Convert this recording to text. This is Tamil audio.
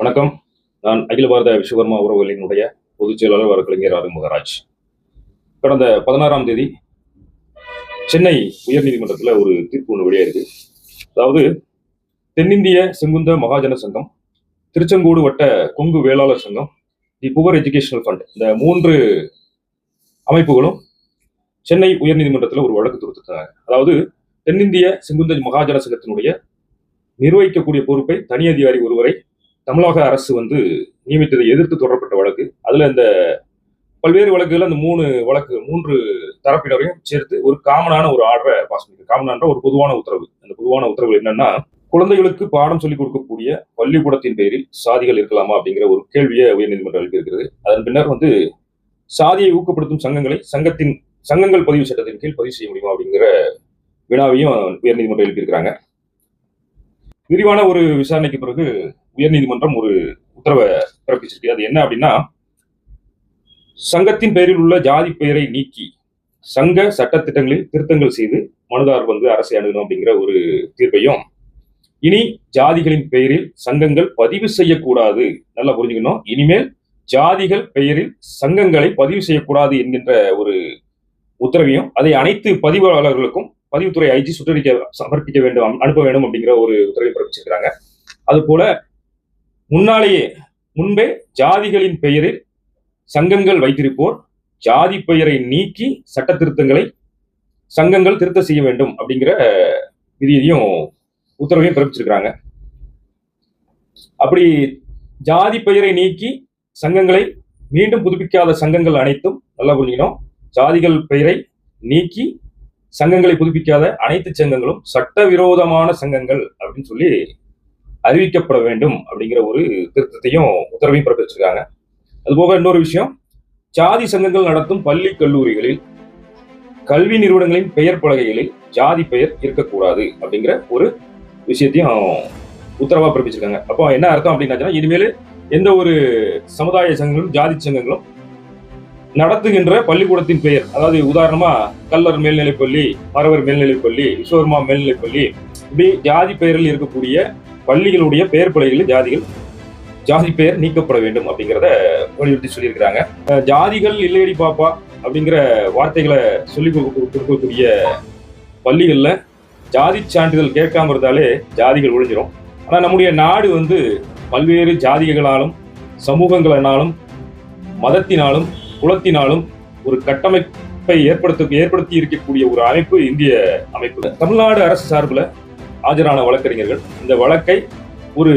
வணக்கம். நான் அகில பாரத விஸ்வகர்மா உறவுகளினுடைய பொதுச் செயலாளர் வழக்கறிஞர் ஆறுமுகராஜ். கடந்த 16ஆம் தேதி சென்னை உயர்நீதிமன்றத்தில் ஒரு தீர்ப்பு ஒன்று வெளியாயிருக்கு. அதாவது தென்னிந்திய செங்குந்த மகாஜன சங்கம், திருச்செங்கோடு வட்ட கொங்கு வேளாளர் சங்கம், தி புவர் எஜுகேஷனல் ஃபண்ட், இந்த 3 அமைப்புகளும் சென்னை உயர்நீதிமன்றத்தில் ஒரு வழக்கு தொடுத்திருக்காங்க. அதாவது தென்னிந்திய செங்குந்த மகாஜன சங்கத்தினுடைய நிர்வகிக்கக்கூடிய பொறுப்பை தனி அதிகாரி ஒருவரை தமிழக அரசு நியமித்ததை எதிர்த்து தொடரப்பட்ட வழக்கு. அதுல இந்த பல்வேறு வழக்குகள் அந்த 3 தரப்பினரையும் சேர்த்து ஒரு காமனான ஒரு ஆர்டரை பாஸ் பண்ணி, காமனான ஒரு பொதுவான உத்தரவு. அந்த பொதுவான உத்தரவு என்னன்னா, குழந்தைகளுக்கு பாடம் சொல்லிக் கொடுக்கக்கூடிய பள்ளிக்கூடத்தின் பெயரில் சாதிகள் இருக்கலாமா அப்படிங்கிற ஒரு கேள்வியை உயர்நீதிமன்றம் எழுப்பியிருக்கிறது. அதன் பின்னர் சாதியை ஊக்கப்படுத்தும் சங்கங்கள் பதிவு சட்டத்தின் கீழ் பதிவு செய்ய முடியுமா அப்படிங்கிற வினாவையும் உயர்நீதிமன்றம் எழுப்பியிருக்கிறாங்க. விரிவான ஒரு விசாரணைக்கு பிறகு உயர்நீதிமன்றம் ஒரு உத்தரவை பிறப்பிச்சிருக்கு. அது என்ன அப்படின்னா, சங்கத்தின் பெயரில் உள்ள ஜாதி பெயரை நீக்கி சங்க சட்டத்திட்டங்களில் திருத்தங்கள் செய்து மனுதாரர் அரசை அணுகணும் அப்படிங்கிற ஒரு தீர்ப்பையும், இனி ஜாதிகளின் பெயரில் சங்கங்கள் பதிவு செய்யக்கூடாது, நல்லா புரிஞ்சுக்கணும், இனிமேல் ஜாதிகள் பெயரில் சங்கங்களை பதிவு செய்யக்கூடாது என்கின்ற ஒரு உத்தரவையும், அதை அனைத்து பதிவாளர்களுக்கும் பதிவுத்துறை ஐஜி சுற்றறிக்கை சமர்ப்பிக்க வேண்டும், அனுப்ப வேண்டும் அப்படிங்கிற ஒரு உத்தரவை பிறப்பிச்சிருக்கிறாங்க. அது போல முன்பே ஜாதிகளின் பெயரில் சங்கங்கள் வைத்திருப்போர் ஜாதி பெயரை நீக்கி சட்ட திருத்தங்களை சங்கங்கள் திருத்த செய்ய வேண்டும் அப்படிங்கிற விதியையும் உத்தரவையும் பிறப்பிச்சிருக்கிறாங்க. அப்படி ஜாதி பெயரை நீக்கி சங்கங்களை மீண்டும் புதுப்பிக்காத சங்கங்கள் அனைத்தும், நல்லா புரிஞ்சுக்கணும், ஜாதிகள் பெயரை நீக்கி சங்கங்களை புதுப்பிக்காத அனைத்து சங்கங்களும் சட்டவிரோதமான சங்கங்கள் அப்படின்னு சொல்லி அறிவிக்கப்பட வேண்டும் அப்படிங்கிற ஒரு திருத்தத்தையும் உத்தரவையும் பிறப்பிச்சிருக்காங்க. அதுபோக இன்னொரு விஷயம், ஜாதி சங்கங்கள் நடத்தும் பள்ளி கல்லூரிகளில் கல்வி நிறுவனங்களின் பெயர் பலகைகளில் ஜாதி பெயர் இருக்கக்கூடாது அப்படிங்கிற ஒரு விஷயத்தையும் உத்தரவா பிறப்பிச்சிருக்காங்க. அப்போ என்ன அர்த்தம் அப்படின்னா, இனிமேல் எந்த ஒரு சமுதாய சங்கங்களும் ஜாதி சங்கங்களும் நடத்துகின்ற பள்ளிக்கூடத்தின் பெயர், அதாவது உதாரணமா கல்லர் மேல்நிலைப்பள்ளி, மறவர் மேல்நிலைப்பள்ளி, விஸ்வகர்மா மேல்நிலைப்பள்ளி, இப்படி ஜாதி பெயரில் இருக்கக்கூடிய பள்ளிகளுடைய பெயர் பலகைகளில் ஜாதி பெயர் நீக்கப்பட வேண்டும் அப்படிங்கிறத வலியுறுத்தி சொல்லியிருக்கிறாங்க. ஜாதிகள் இல்லையடி பாப்பா அப்படிங்கிற வார்த்தைகளை சொல்லிக் கொடுக்கக்கூடிய பள்ளிகள்ல ஜாதி சான்றிதழ் கேட்காம இருந்தாலே ஜாதிகள் ஒழிஞ்சிடும். ஆனா நம்முடைய நாடு பல்வேறு ஜாதிகளாலும் சமூகங்களினாலும் மதத்தினாலும் குலத்தினாலும் ஒரு கட்டமைப்பை ஏற்படுத்தி இருக்கக்கூடிய ஒரு அமைப்பு இந்திய அமைப்பு. தமிழ்நாடு அரசு சார்பில் ஆஜரான வழக்கறிஞர்கள் இந்த வழக்கை ஒரு